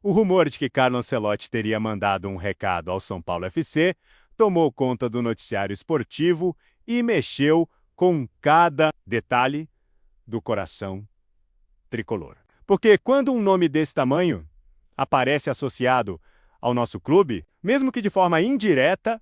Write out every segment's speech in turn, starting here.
O rumor de que Carlo Ancelotti teria mandado um recado ao São Paulo FC tomou conta do noticiário esportivo e mexeu com cada detalhe do coração tricolor. Porque quando um nome desse tamanho aparece associado ao nosso clube, mesmo que de forma indireta,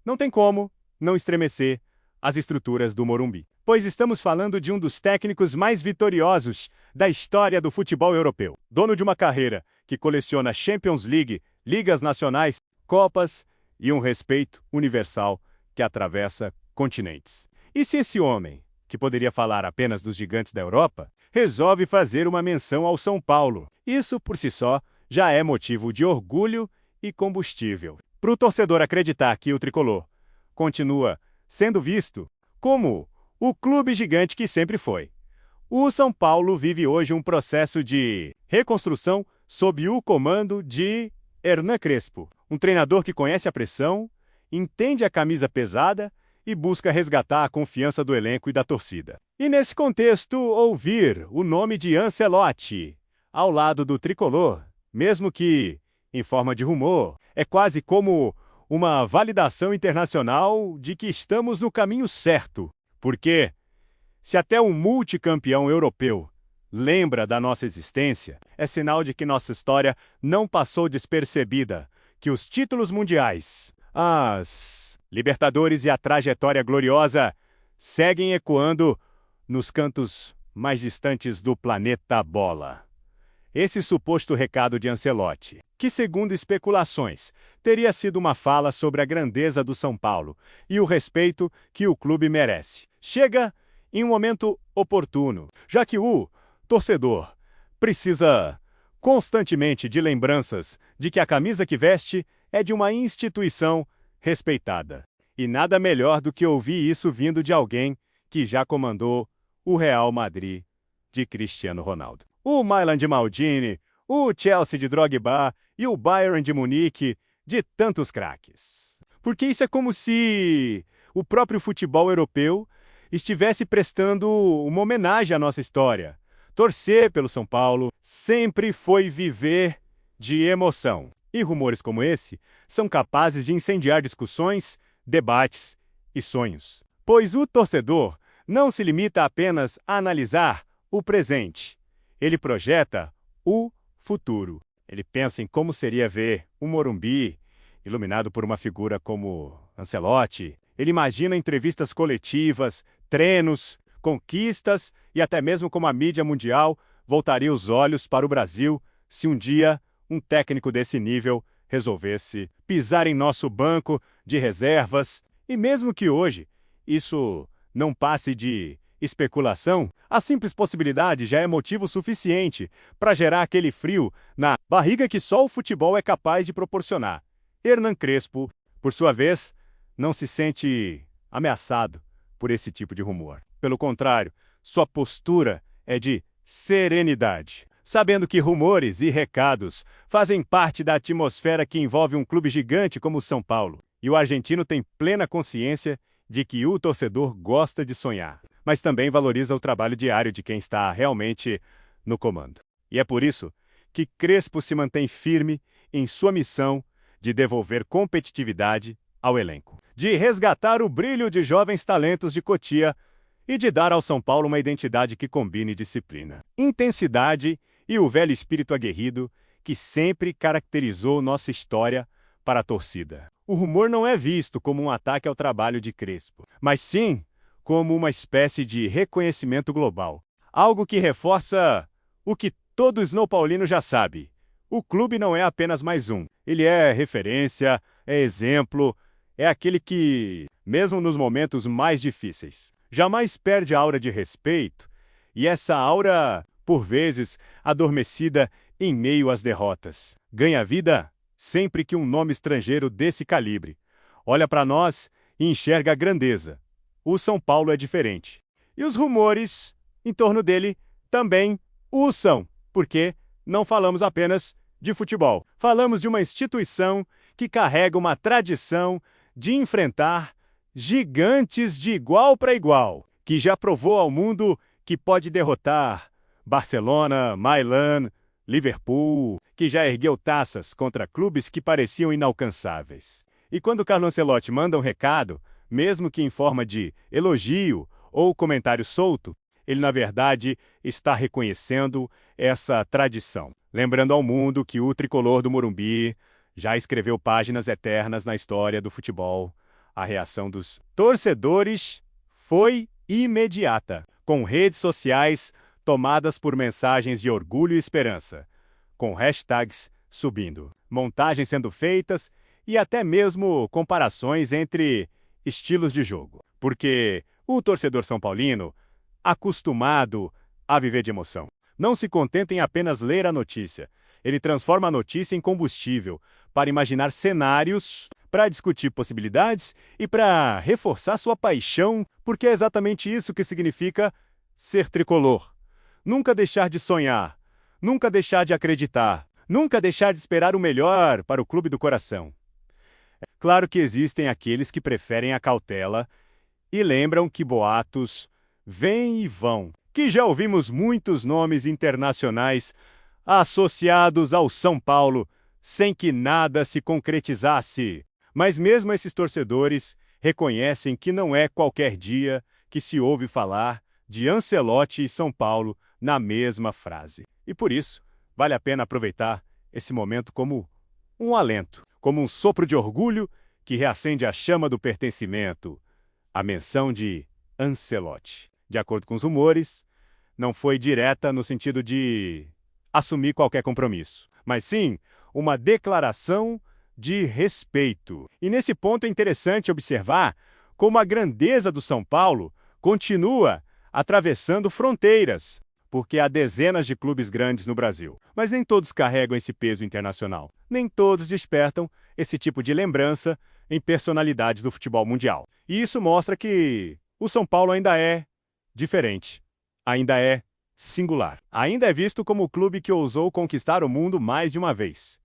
não tem como não estremecer as estruturas do Morumbi. Pois estamos falando de um dos técnicos mais vitoriosos da história do futebol europeu. Dono de uma carreira que coleciona Champions League, ligas nacionais, copas e um respeito universal que atravessa continentes. E se esse homem, que poderia falar apenas dos gigantes da Europa, resolve fazer uma menção ao São Paulo? Isso, por si só, já é motivo de orgulho e combustível para o torcedor acreditar que o tricolor continua sendo visto como o clube gigante que sempre foi. O São Paulo vive hoje um processo de reconstrução sob o comando de Hernan Crespo, um treinador que conhece a pressão, entende a camisa pesada e busca resgatar a confiança do elenco e da torcida. E nesse contexto, ouvir o nome de Ancelotti ao lado do tricolor, mesmo que em forma de rumor, é quase como uma validação internacional de que estamos no caminho certo. Porque, se até um multicampeão europeu lembra da nossa existência, é sinal de que nossa história não passou despercebida, que os títulos mundiais, as Libertadores e a trajetória gloriosa seguem ecoando nos cantos mais distantes do planeta Bola. Esse suposto recado de Ancelotti, que segundo especulações, teria sido uma fala sobre a grandeza do São Paulo e o respeito que o clube merece, chega em um momento oportuno, já que o torcedor precisa constantemente de lembranças de que a camisa que veste é de uma instituição respeitada. E nada melhor do que ouvir isso vindo de alguém que já comandou o Real Madrid de Cristiano Ronaldo, o Milan de Maldini, o Chelsea de Drogba e o Bayern de Munique de tantos craques. Porque isso é como se o próprio futebol europeu estivesse prestando uma homenagem à nossa história. Torcer pelo São Paulo sempre foi viver de emoção. E rumores como esse são capazes de incendiar discussões, debates e sonhos. Pois o torcedor não se limita apenas a analisar o presente. Ele projeta o futuro. Ele pensa em como seria ver o Morumbi iluminado por uma figura como Ancelotti. Ele imagina entrevistas coletivas, treinos, conquistas e até mesmo como a mídia mundial voltaria os olhos para o Brasil se um dia um técnico desse nível resolvesse pisar em nosso banco de reservas. E mesmo que hoje isso não passe de especulação, a simples possibilidade já é motivo suficiente para gerar aquele frio na barriga que só o futebol é capaz de proporcionar. Hernan Crespo, por sua vez, não se sente ameaçado por esse tipo de rumor. Pelo contrário, sua postura é de serenidade, sabendo que rumores e recados fazem parte da atmosfera que envolve um clube gigante como o São Paulo. E o argentino tem plena consciência de que o torcedor gosta de sonhar, mas também valoriza o trabalho diário de quem está realmente no comando. E é por isso que Crespo se mantém firme em sua missão de devolver competitividade ao elenco, de resgatar o brilho de jovens talentos de Cotia e de dar ao São Paulo uma identidade que combine disciplina, intensidade e o velho espírito aguerrido que sempre caracterizou nossa história para a torcida. O rumor não é visto como um ataque ao trabalho de Crespo, mas sim como uma espécie de reconhecimento global. Algo que reforça o que todo São Paulino já sabe. O clube não é apenas mais um. Ele é referência, é exemplo, é aquele que, mesmo nos momentos mais difíceis, jamais perde a aura de respeito, e essa aura, por vezes, adormecida em meio às derrotas, ganha vida sempre que um nome estrangeiro desse calibre olha para nós e enxerga a grandeza. O São Paulo é diferente. E os rumores em torno dele também o são, porque não falamos apenas de futebol. Falamos de uma instituição que carrega uma tradição de enfrentar gigantes de igual para igual, que já provou ao mundo que pode derrotar Barcelona, Milan, Liverpool, que já ergueu taças contra clubes que pareciam inalcançáveis. E quando Carlo Ancelotti manda um recado, mesmo que em forma de elogio ou comentário solto, ele, na verdade, está reconhecendo essa tradição, lembrando ao mundo que o tricolor do Morumbi já escreveu páginas eternas na história do futebol. A reação dos torcedores foi imediata, com redes sociais tomadas por mensagens de orgulho e esperança, com hashtags subindo, montagens sendo feitas e até mesmo comparações entre estilos de jogo. Porque o torcedor são paulino, acostumado a viver de emoção, não se contenta em apenas ler a notícia. Ele transforma a notícia em combustível para imaginar cenários, para discutir possibilidades e para reforçar sua paixão, porque é exatamente isso que significa ser tricolor. Nunca deixar de sonhar, nunca deixar de acreditar, nunca deixar de esperar o melhor para o clube do coração. Claro que existem aqueles que preferem a cautela e lembram que boatos vêm e vão, que já ouvimos muitos nomes internacionais associados ao São Paulo sem que nada se concretizasse. Mas mesmo esses torcedores reconhecem que não é qualquer dia que se ouve falar de Ancelotti e São Paulo na mesma frase. E por isso, vale a pena aproveitar esse momento como um alento, como um sopro de orgulho que reacende a chama do pertencimento. A menção de Ancelotti, de acordo com os rumores, não foi direta no sentido de assumir qualquer compromisso, mas sim uma declaração de respeito. E nesse ponto é interessante observar como a grandeza do São Paulo continua atravessando fronteiras, porque há dezenas de clubes grandes no Brasil. Mas nem todos carregam esse peso internacional. Nem todos despertam esse tipo de lembrança em personalidades do futebol mundial. E isso mostra que o São Paulo ainda é diferente, ainda é singular. Ainda é visto como o clube que ousou conquistar o mundo mais de uma vez.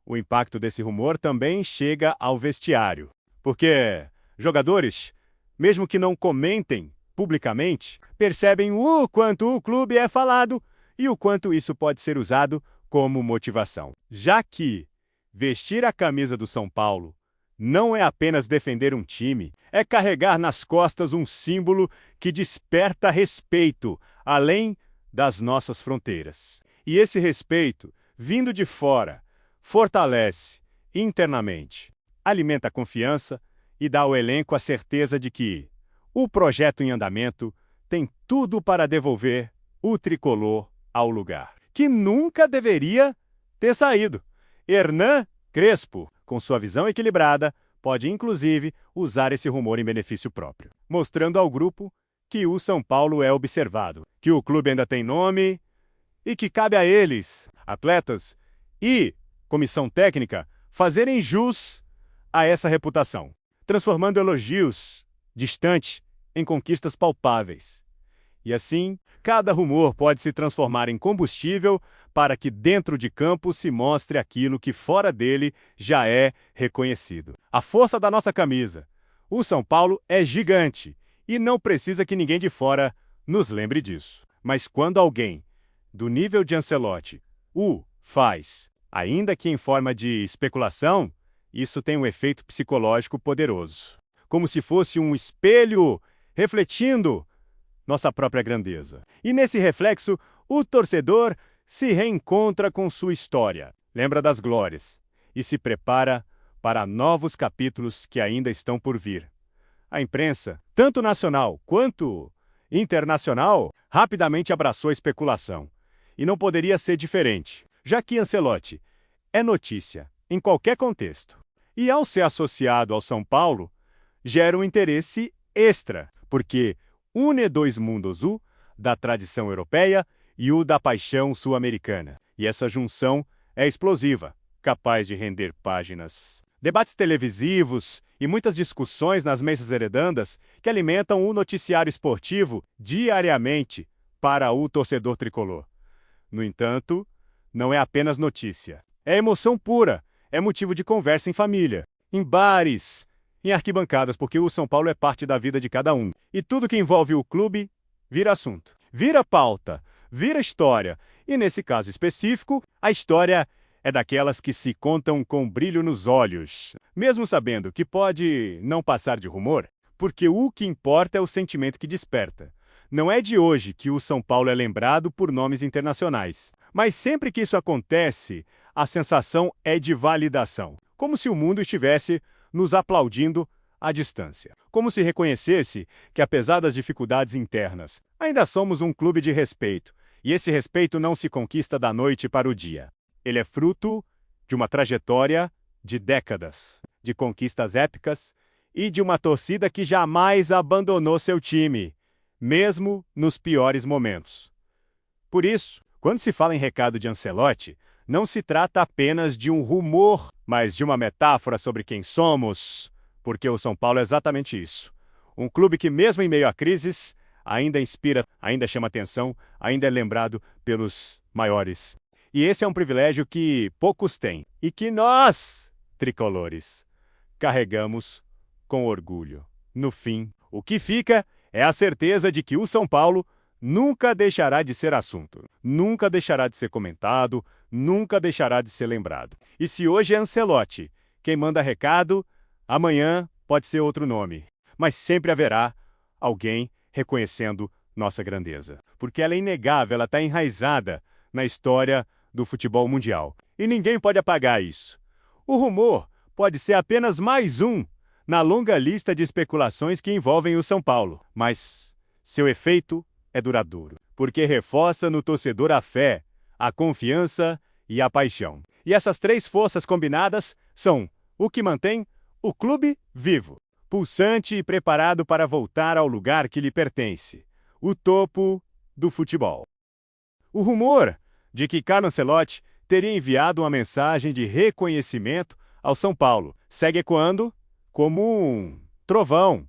O impacto desse rumor também chega ao vestiário, porque jogadores, mesmo que não comentem publicamente, percebem o quanto o clube é falado e o quanto isso pode ser usado como motivação. Já que vestir a camisa do São Paulo não é apenas defender um time, é carregar nas costas um símbolo que desperta respeito, além das nossas fronteiras. E esse respeito, vindo de fora, fortalece internamente, alimenta a confiança e dá ao elenco a certeza de que o projeto em andamento tem tudo para devolver o tricolor ao lugar, que nunca deveria ter saído. Hernan Crespo, com sua visão equilibrada, pode inclusive usar esse rumor em benefício próprio, mostrando ao grupo que o São Paulo é observado, que o clube ainda tem nome e que cabe a eles, atletas e comissão técnica, fazerem jus a essa reputação, transformando elogios distantes em conquistas palpáveis. E assim, cada rumor pode se transformar em combustível para que dentro de campo se mostre aquilo que fora dele já é reconhecido. A força da nossa camisa. O São Paulo é gigante e não precisa que ninguém de fora nos lembre disso. Mas quando alguém do nível de Ancelotti o faz, ainda que em forma de especulação, isso tem um efeito psicológico poderoso. Como se fosse um espelho refletindo nossa própria grandeza. E nesse reflexo, o torcedor se reencontra com sua história, lembra das glórias e se prepara para novos capítulos que ainda estão por vir. A imprensa, tanto nacional quanto internacional, rapidamente abraçou a especulação. E não poderia ser diferente, já que Ancelotti é notícia em qualquer contexto. E ao ser associado ao São Paulo, gera um interesse extra, porque une dois mundos, o da tradição europeia e o da paixão sul-americana. E essa junção é explosiva, capaz de render páginas, debates televisivos e muitas discussões nas mesas heredandas que alimentam o noticiário esportivo diariamente para o torcedor tricolor. No entanto, não é apenas notícia. É emoção pura, é motivo de conversa em família, em bares, em arquibancadas, porque o São Paulo é parte da vida de cada um. E tudo que envolve o clube vira assunto, vira pauta, vira história. E nesse caso específico, a história é daquelas que se contam com brilho nos olhos, mesmo sabendo que pode não passar de rumor, porque o que importa é o sentimento que desperta. Não é de hoje que o São Paulo é lembrado por nomes internacionais, mas sempre que isso acontece, a sensação é de validação, como se o mundo estivesse nos aplaudindo à distância, como se reconhecesse que, apesar das dificuldades internas, ainda somos um clube de respeito, e esse respeito não se conquista da noite para o dia. Ele é fruto de uma trajetória de décadas, de conquistas épicas e de uma torcida que jamais abandonou seu time, mesmo nos piores momentos. Por isso, quando se fala em recado de Ancelotti, não se trata apenas de um rumor, mas de uma metáfora sobre quem somos, porque o São Paulo é exatamente isso. Um clube que, mesmo em meio a crises, ainda inspira, ainda chama atenção, ainda é lembrado pelos maiores. E esse é um privilégio que poucos têm e que nós, tricolores, carregamos com orgulho. No fim, o que fica é a certeza de que o São Paulo nunca deixará de ser assunto, nunca deixará de ser comentado, nunca deixará de ser lembrado. E se hoje é Ancelotti quem manda recado, amanhã pode ser outro nome, mas sempre haverá alguém reconhecendo nossa grandeza, porque ela é inegável, ela está enraizada na história do futebol mundial. E ninguém pode apagar isso. O rumor pode ser apenas mais um na longa lista de especulações que envolvem o São Paulo, mas seu efeito é duradouro, porque reforça no torcedor a fé, a confiança e a paixão. E essas três forças combinadas são o que mantém o clube vivo, pulsante e preparado para voltar ao lugar que lhe pertence, o topo do futebol. O rumor de que Carlo Ancelotti teria enviado uma mensagem de reconhecimento ao São Paulo segue ecoando como um trovão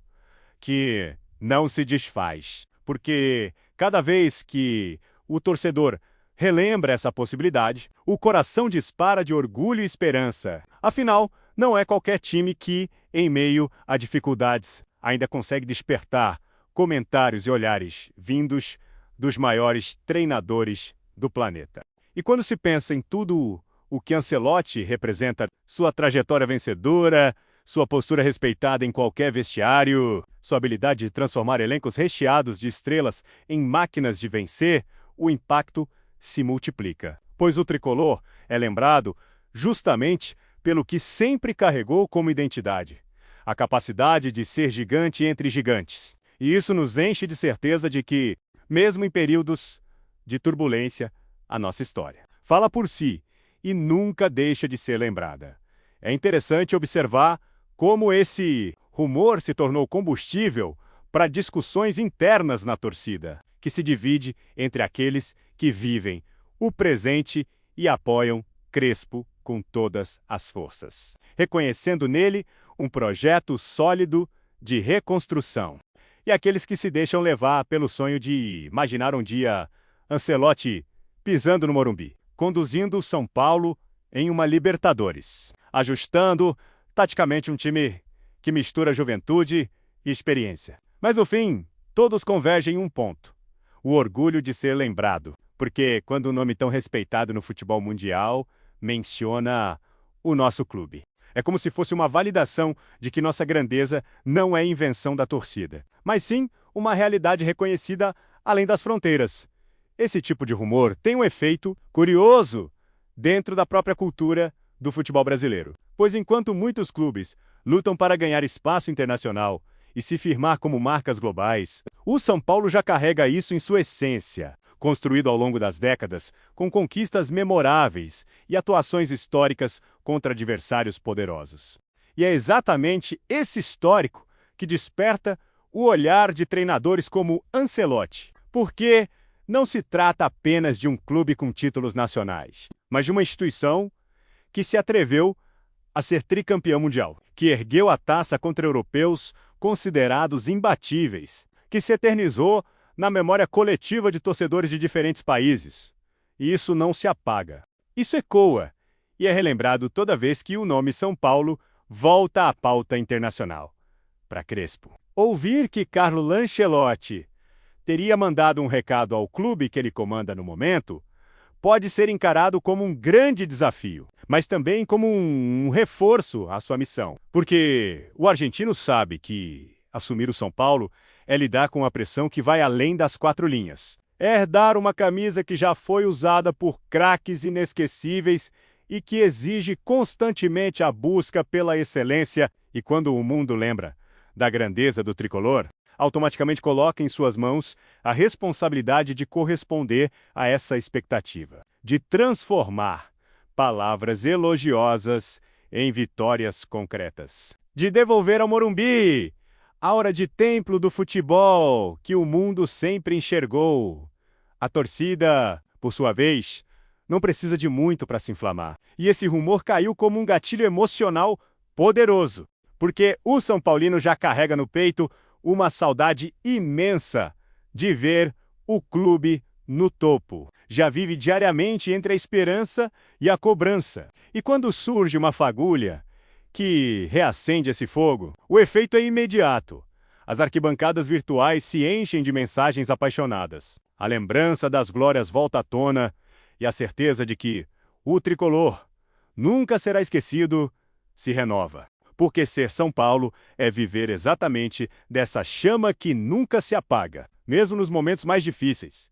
que não se desfaz, porque cada vez que o torcedor relembra essa possibilidade, o coração dispara de orgulho e esperança. Afinal, não é qualquer time que, em meio a dificuldades, ainda consegue despertar comentários e olhares vindos dos maiores treinadores do planeta. E quando se pensa em tudo o que Ancelotti representa, sua trajetória vencedora, sua postura respeitada em qualquer vestiário, sua habilidade de transformar elencos recheados de estrelas em máquinas de vencer, o impacto se multiplica. Pois o tricolor é lembrado justamente pelo que sempre carregou como identidade: a capacidade de ser gigante entre gigantes. E isso nos enche de certeza de que, mesmo em períodos de turbulência, a nossa história fala por si e nunca deixa de ser lembrada. É interessante observar como esse rumor se tornou combustível para discussões internas na torcida, que se divide entre aqueles que vivem o presente e apoiam Crespo com todas as forças, reconhecendo nele um projeto sólido de reconstrução, e aqueles que se deixam levar pelo sonho de imaginar um dia Ancelotti pisando no Morumbi, conduzindo o São Paulo em uma Libertadores, ajustando taticamente um time que mistura juventude e experiência. Mas no fim, todos convergem em um ponto: o orgulho de ser lembrado, porque quando um nome tão respeitado no futebol mundial menciona o nosso clube, é como se fosse uma validação de que nossa grandeza não é invenção da torcida, mas sim uma realidade reconhecida além das fronteiras. Esse tipo de rumor tem um efeito curioso dentro da própria cultura do futebol brasileiro, pois enquanto muitos clubes lutam para ganhar espaço internacional e se firmar como marcas globais, o São Paulo já carrega isso em sua essência, construído ao longo das décadas com conquistas memoráveis e atuações históricas contra adversários poderosos. E é exatamente esse histórico que desperta o olhar de treinadores como Ancelotti, porque não se trata apenas de um clube com títulos nacionais, mas de uma instituição que se atreveu a ser tricampeão mundial, que ergueu a taça contra europeus considerados imbatíveis, que se eternizou na memória coletiva de torcedores de diferentes países. E isso não se apaga. Isso ecoa e é relembrado toda vez que o nome São Paulo volta à pauta internacional. Para Crespo, ouvir que Carlo Ancelotti teria mandado um recado ao clube que ele comanda no momento pode ser encarado como um grande desafio, mas também como um reforço à sua missão. Porque o argentino sabe que assumir o São Paulo é lidar com a pressão que vai além das quatro linhas. É herdar uma camisa que já foi usada por craques inesquecíveis e que exige constantemente a busca pela excelência, e quando o mundo lembra da grandeza do tricolor, automaticamente coloca em suas mãos a responsabilidade de corresponder a essa expectativa, de transformar palavras elogiosas em vitórias concretas, de devolver ao Morumbi a aura de templo do futebol que o mundo sempre enxergou. A torcida, por sua vez, não precisa de muito para se inflamar. E esse rumor caiu como um gatilho emocional poderoso, porque o São Paulino já carrega no peito uma saudade imensa de ver o clube no topo. Já vive diariamente entre a esperança e a cobrança. E quando surge uma fagulha que reacende esse fogo, o efeito é imediato. As arquibancadas virtuais se enchem de mensagens apaixonadas. A lembrança das glórias volta à tona e a certeza de que o tricolor nunca será esquecido se renova. Porque ser São Paulo é viver exatamente dessa chama que nunca se apaga, mesmo nos momentos mais difíceis.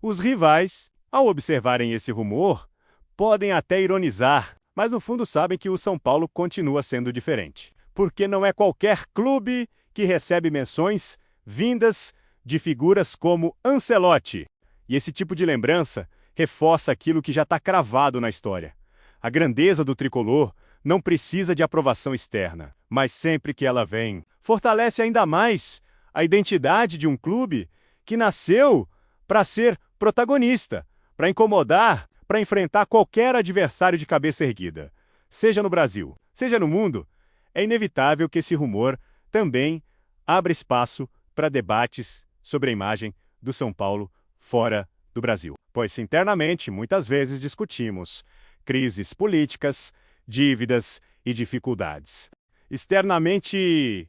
Os rivais, ao observarem esse rumor, podem até ironizar, mas no fundo sabem que o São Paulo continua sendo diferente. Porque não é qualquer clube que recebe menções vindas de figuras como Ancelotti. E esse tipo de lembrança reforça aquilo que já está cravado na história. A grandeza do tricolor não precisa de aprovação externa, mas sempre que ela vem, fortalece ainda mais a identidade de um clube que nasceu para ser protagonista, para incomodar, para enfrentar qualquer adversário de cabeça erguida. Seja no Brasil, seja no mundo, é inevitável que esse rumor também abra espaço para debates sobre a imagem do São Paulo fora do Brasil. Pois internamente, muitas vezes discutimos crises políticas, dívidas e dificuldades. Externamente,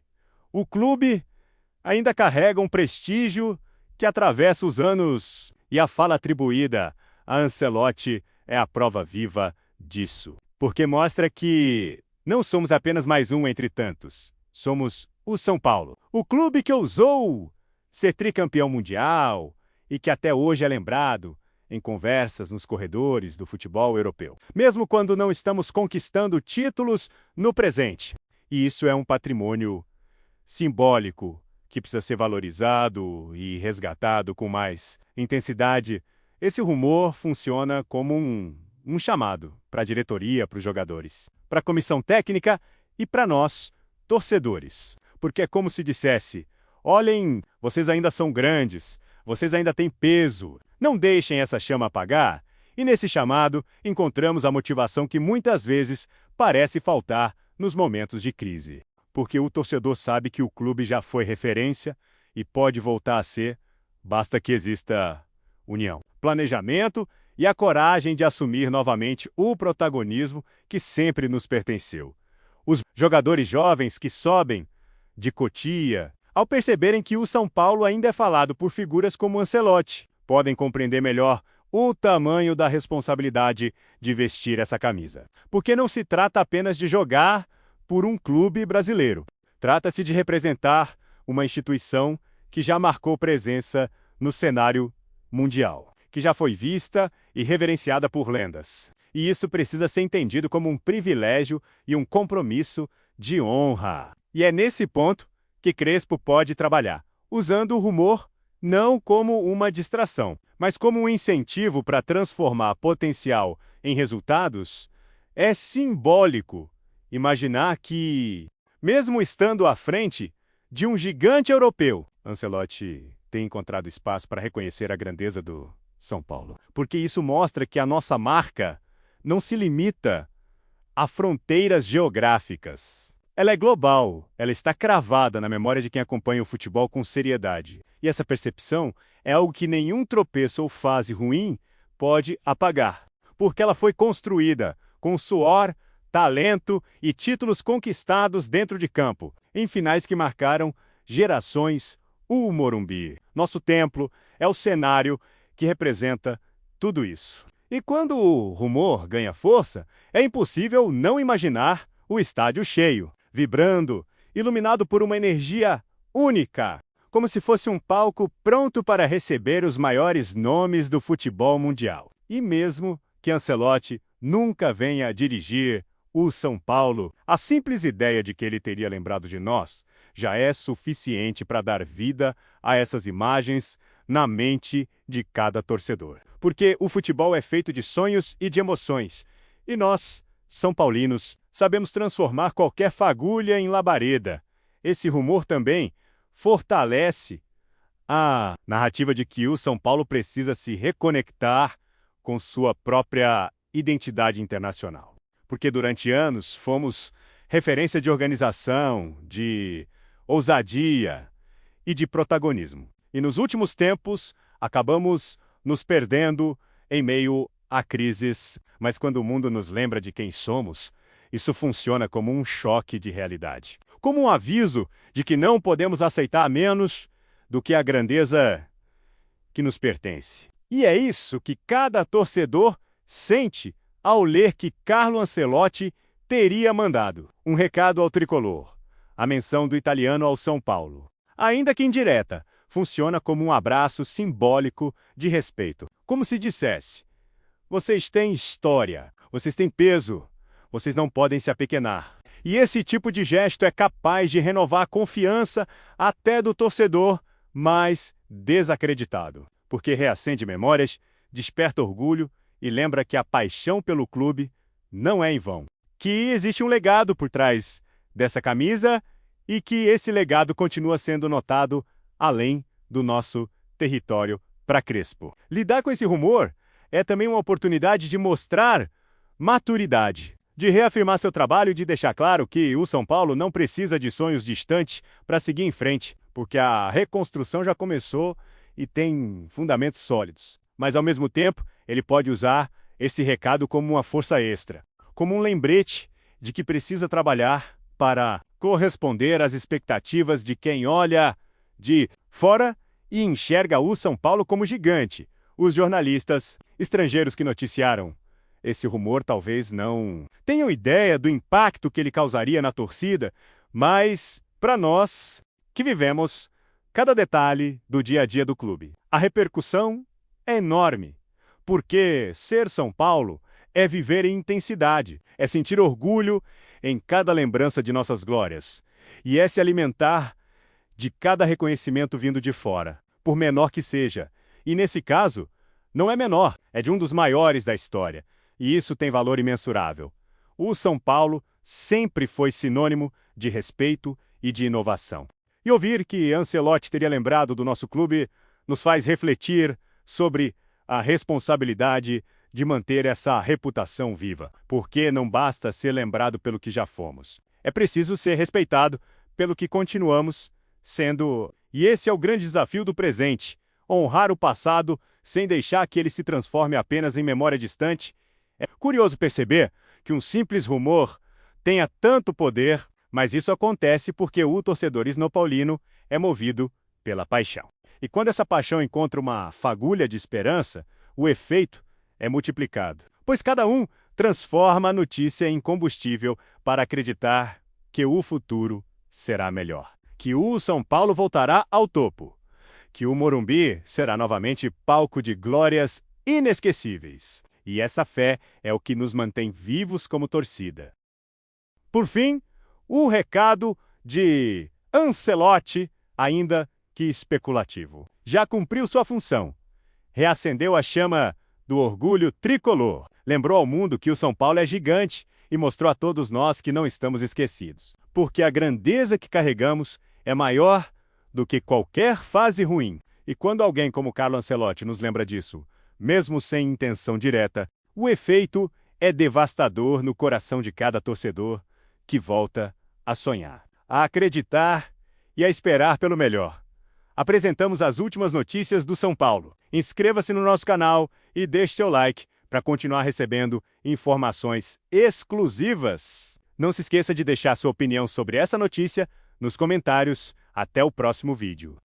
o clube ainda carrega um prestígio que atravessa os anos e a fala atribuída a Ancelotti é a prova viva disso. Porque mostra que não somos apenas mais um entre tantos. Somos o São Paulo, o clube que ousou ser tricampeão mundial e que até hoje é lembrado em conversas nos corredores do futebol europeu, mesmo quando não estamos conquistando títulos no presente. E isso é um patrimônio simbólico que precisa ser valorizado e resgatado com mais intensidade. Esse rumor funciona como um chamado para a diretoria, para os jogadores, para a comissão técnica e para nós, torcedores. Porque é como se dissesse: olhem, vocês ainda são grandes, vocês ainda têm peso, não deixem essa chama apagar. E nesse chamado encontramos a motivação que muitas vezes parece faltar nos momentos de crise. Porque o torcedor sabe que o clube já foi referência e pode voltar a ser, basta que exista união, planejamento e a coragem de assumir novamente o protagonismo que sempre nos pertenceu. Os jogadores jovens que sobem de Cotia, ao perceberem que o São Paulo ainda é falado por figuras como Ancelotti, podem compreender melhor o tamanho da responsabilidade de vestir essa camisa. Porque não se trata apenas de jogar por um clube brasileiro. Trata-se de representar uma instituição que já marcou presença no cenário mundial, que já foi vista e reverenciada por lendas. E isso precisa ser entendido como um privilégio e um compromisso de honra. E é nesse ponto que Crespo pode trabalhar, usando o rumor não como uma distração, mas como um incentivo para transformar potencial em resultados. É simbólico imaginar que, mesmo estando à frente de um gigante europeu, Ancelotti tem encontrado espaço para reconhecer a grandeza do São Paulo. Porque isso mostra que a nossa marca não se limita a fronteiras geográficas. Ela é global, ela está cravada na memória de quem acompanha o futebol com seriedade. E essa percepção é algo que nenhum tropeço ou fase ruim pode apagar, porque ela foi construída com suor, talento e títulos conquistados dentro de campo, em finais que marcaram gerações. O Morumbi, nosso templo, é o cenário que representa tudo isso. E quando o rumor ganha força, é impossível não imaginar o estádio cheio, vibrando, iluminado por uma energia única, como se fosse um palco pronto para receber os maiores nomes do futebol mundial. E mesmo que Ancelotti nunca venha a dirigir o São Paulo, a simples ideia de que ele teria lembrado de nós já é suficiente para dar vida a essas imagens na mente de cada torcedor. Porque o futebol é feito de sonhos e de emoções, e nós, são paulinos, sabemos transformar qualquer fagulha em labareda. Esse rumor também fortalece a narrativa de que o São Paulo precisa se reconectar com sua própria identidade internacional. Porque durante anos fomos referência de organização, de ousadia e de protagonismo. E nos últimos tempos acabamos nos perdendo em meio a crises, mas quando o mundo nos lembra de quem somos, isso funciona como um choque de realidade. Como um aviso de que não podemos aceitar menos do que a grandeza que nos pertence. E é isso que cada torcedor sente ao ler que Carlo Ancelotti teria mandado um recado ao tricolor, a menção do italiano ao São Paulo. Ainda que indireta, funciona como um abraço simbólico de respeito, como se dissesse: vocês têm história, vocês têm peso, vocês não podem se apequenar. E esse tipo de gesto é capaz de renovar a confiança até do torcedor mais desacreditado, porque reacende memórias, desperta orgulho e lembra que a paixão pelo clube não é em vão. Que existe um legado por trás dessa camisa e que esse legado continua sendo notado além do nosso território para Crespo. Lidar com esse rumor é também uma oportunidade de mostrar maturidade, de reafirmar seu trabalho e de deixar claro que o São Paulo não precisa de sonhos distantes para seguir em frente, porque a reconstrução já começou e tem fundamentos sólidos. Mas, ao mesmo tempo, ele pode usar esse recado como uma força extra, como um lembrete de que precisa trabalhar para corresponder às expectativas de quem olha de fora e enxerga o São Paulo como gigante. Os jornalistas estrangeiros que noticiaram esse rumor talvez não tenham ideia do impacto que ele causaria na torcida, mas, para nós, que vivemos cada detalhe do dia a dia do clube, a repercussão é enorme, porque ser São Paulo é viver em intensidade, é sentir orgulho em cada lembrança de nossas glórias, e é se alimentar de cada reconhecimento vindo de fora, por menor que seja. E nesse caso, não é menor, é de um dos maiores da história, e isso tem valor imensurável. O São Paulo sempre foi sinônimo de respeito e de inovação. E ouvir que Ancelotti teria lembrado do nosso clube nos faz refletir sobre a responsabilidade de manter essa reputação viva, porque não basta ser lembrado pelo que já fomos. É preciso ser respeitado pelo que continuamos sendo. E esse é o grande desafio do presente: honrar o passado sem deixar que ele se transforme apenas em memória distante. É curioso perceber que um simples rumor tenha tanto poder, mas isso acontece porque o torcedor isnopaulino é movido pela paixão. E quando essa paixão encontra uma fagulha de esperança, o efeito é multiplicado, pois cada um transforma a notícia em combustível para acreditar que o futuro será melhor, que o São Paulo voltará ao topo, que o Morumbi será novamente palco de glórias inesquecíveis. E essa fé é o que nos mantém vivos como torcida. Por fim, o recado de Ancelotti, ainda que especulativo, já cumpriu sua função. Reacendeu a chama do orgulho tricolor, lembrou ao mundo que o São Paulo é gigante e mostrou a todos nós que não estamos esquecidos, porque a grandeza que carregamos é maior do que qualquer fase ruim. E quando alguém como Carlo Ancelotti nos lembra disso, mesmo sem intenção direta, o efeito é devastador no coração de cada torcedor que volta a sonhar, a acreditar e a esperar pelo melhor. Apresentamos as últimas notícias do São Paulo. Inscreva-se no nosso canal e deixe seu like para continuar recebendo informações exclusivas. Não se esqueça de deixar sua opinião sobre essa notícia nos comentários. Até o próximo vídeo.